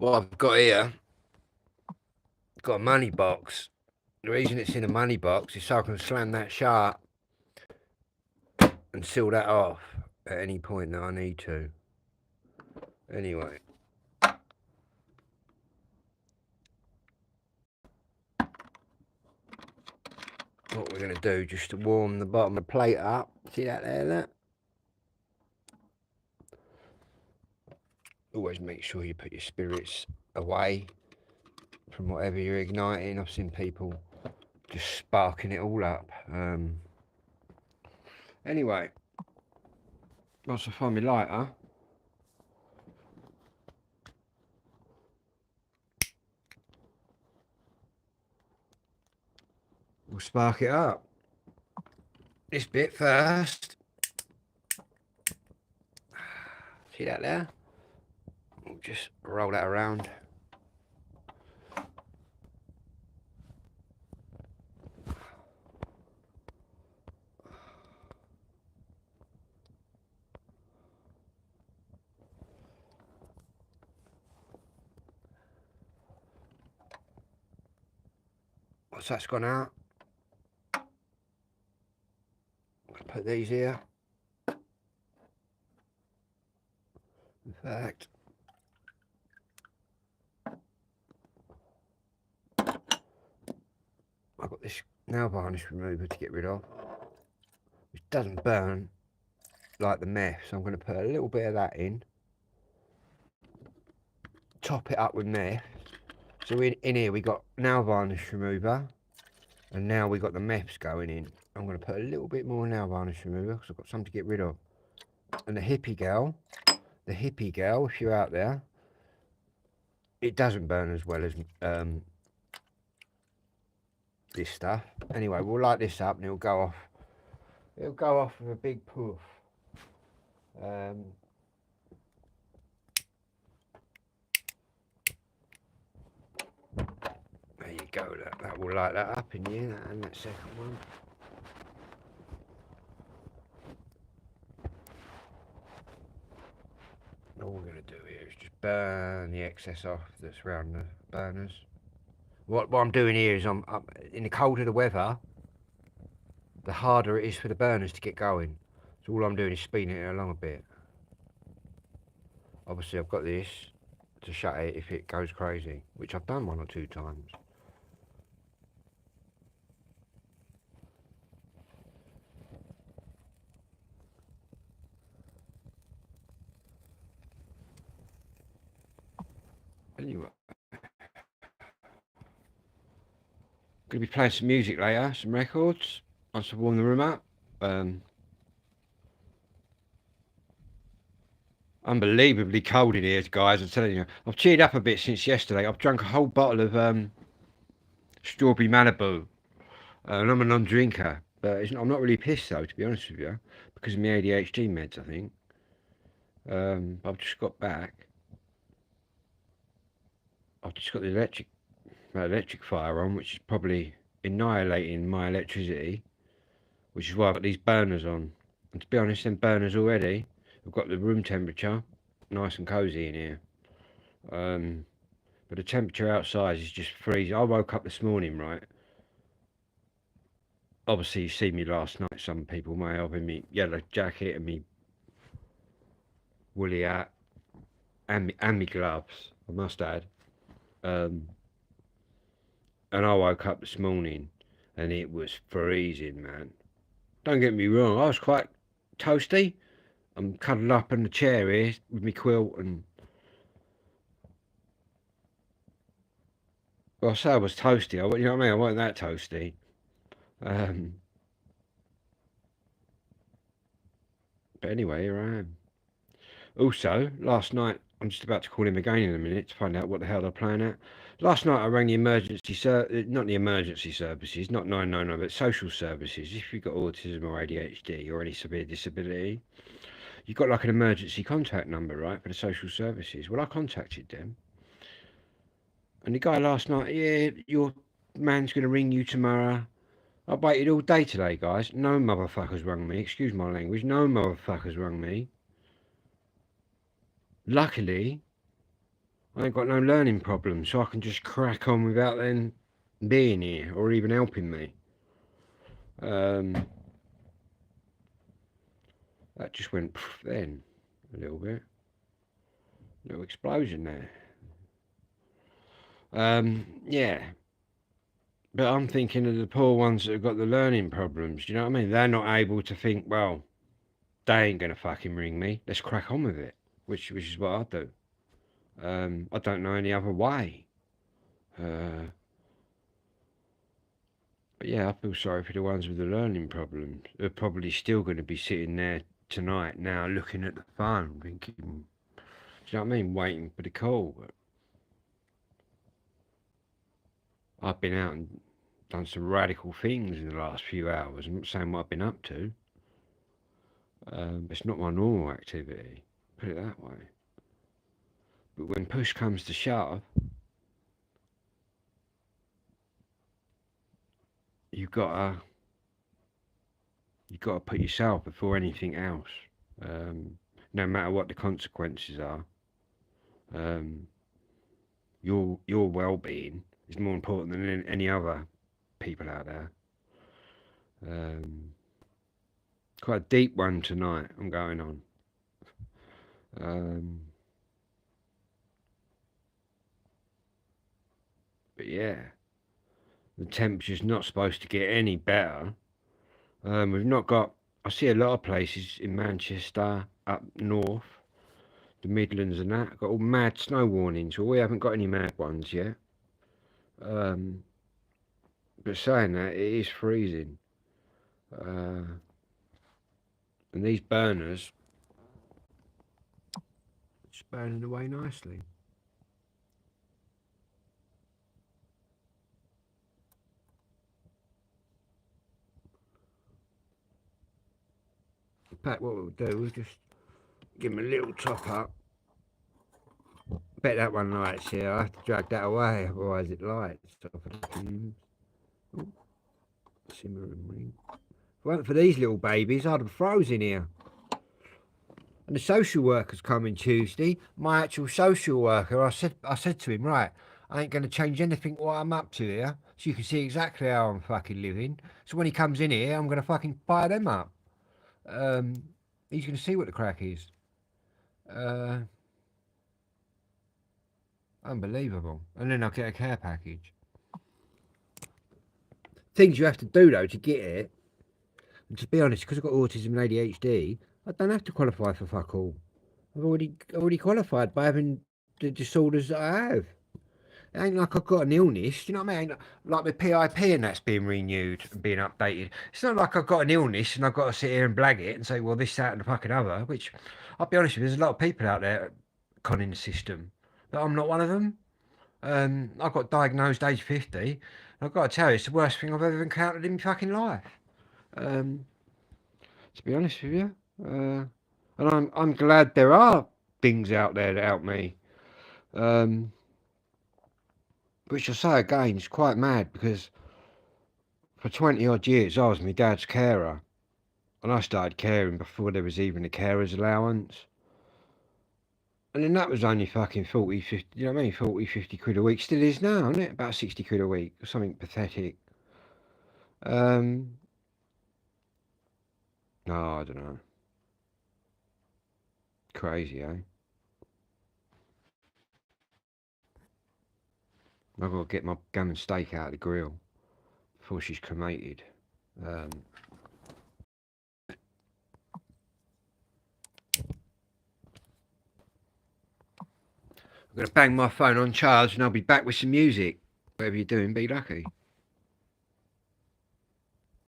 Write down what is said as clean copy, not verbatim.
What I've got here, got a money box. The reason it's in a money box is so I can slam that shut and seal that off at any point that I need to. Anyway. What we're going to do, just to warm the bottom of the plate up. See that there, that? Always make sure you put your spirits away from whatever you're igniting. I've seen people just sparking it all up. Anyway, once I find my lighter, we'll spark it up. This bit first. See that there? We'll just roll that around. Once that's gone out, I'm going to put these here. In fact, I've got this nail varnish remover to get rid of, which doesn't burn like the meth, so I'm going to put a little bit of that in, top it up with meth. So in here we got nail varnish remover, and now we got the meths going in. I'm going to put a little bit more nail varnish remover because I've got something to get rid of. And the hippie girl, if you're out there, it doesn't burn as well as this stuff. Anyway, we'll light this up and it'll go off. It'll go off with a big poof. There you go. That will light that up in here, and that second one. All we're going to do here is just burn the excess off that's around the burners. What I'm doing here is I'm in the colder the weather, the harder it is for the burners to get going. So all I'm doing is speeding it along a bit. Obviously I've got this to shut it if it goes crazy, which I've done 1 or 2 times. Anyway, going to be playing some music later, some records, once I've warmed the room up. Unbelievably cold in here, guys. I'm telling you, I've cheered up a bit since yesterday. I've drunk a whole bottle of strawberry Malibu, and I'm a non-drinker. But I'm not really pissed though, to be honest with you, because of my ADHD meds, I think. I've just got back. I've just got the electric fire on, which is probably annihilating my electricity, which is why I've got these burners on. And to be honest, them burners already, I've got the room temperature, nice and cosy in here. But the temperature outside is just freezing. I woke up this morning, right? Obviously, you see me last night. Some people may have in me yellow jacket and me woolly hat and me gloves, I must add. And I woke up this morning and it was freezing, man. Don't get me wrong, I was quite toasty. I'm cuddled up in the chair here with my quilt, and well, I say I was toasty. You know what I mean? I wasn't that toasty. But anyway, here I am. Also, last night, I'm just about to call him again in a minute to find out what the hell they're playing at. Last night I rang the not the emergency services, not 999, but social services. If you've got autism or ADHD or any severe disability, you've got like an emergency contact number, right, for the social services. Well, I contacted them. And the guy last night, yeah, your man's going to ring you tomorrow. I waited all day today, guys. No motherfuckers rung me. Excuse my language. No motherfuckers rung me. Luckily, I ain't got no learning problems, so I can just crack on without them being here or even helping me. That just went then a little bit. Little explosion there. Yeah. But I'm thinking of the poor ones that have got the learning problems. Do you know what I mean? They're not able to think, well, they ain't gonna fucking ring me. Let's crack on with it. Which is what I do. I don't know any other way. Uh, but yeah, I feel sorry for the ones with the learning problems. They're probably still going to be sitting there tonight now, looking at the phone, thinking, do you know what I mean? Waiting for the call. But I've been out and done some radical things in the last few hours. I'm not saying what I've been up to. It's not my normal activity, put it that way. But when push comes to shove, you've got to put yourself before anything else, no matter what the consequences are. Your well-being is more important than any other people out there. Quite a deep one tonight. I'm going on. But yeah, the temperature's not supposed to get any better. We've not got. I see a lot of places in Manchester, up north, the Midlands, and that got all mad snow warnings. Well, we haven't got any mad ones yet. But saying that, it is freezing. And these burners, it's burning away nicely. In fact, what we'll do is just give him a little top up. Bet that one lights here. I have to drag that away, otherwise it lights. Oh, simmering ring. If it weren't for these little babies, I'd have frozen here. And the social worker's coming Tuesday. My actual social worker, I said to him, right, I ain't going to change anything what I'm up to here, so you can see exactly how I'm fucking living. So when he comes in here, I'm going to fucking fire them up. He's going to see what the crack is. Unbelievable. And then I'll get a care package. Things you have to do though to get it. And to be honest, because I've got autism and ADHD, I don't have to qualify for fuck all. I've already qualified by having the disorders that I have. It ain't like I've got an illness, you know what I mean? Like my PIP and that's being renewed and being updated. It's not like I've got an illness and I've got to sit here and blag it and say, well, this, that, and the fucking other, which I'll be honest with you, there's a lot of people out there conning the system, but I'm not one of them. I got diagnosed age 50, and I've got to tell you, it's the worst thing I've ever encountered in my fucking life. To be honest with you. And I'm glad there are things out there that help me. Which I say again is quite mad because for 20 odd years I was my dad's carer. And I started caring before there was even a carer's allowance. And then that was only fucking 40, 50, you know what I mean? 40, 50 quid a week. Still is now, isn't it? About 60 quid a week or something pathetic. No, I don't know. Crazy, eh? I've got to get my gammon steak out of the grill before she's cremated. I'm going to bang my phone on charge and I'll be back with some music. Whatever you're doing, be lucky.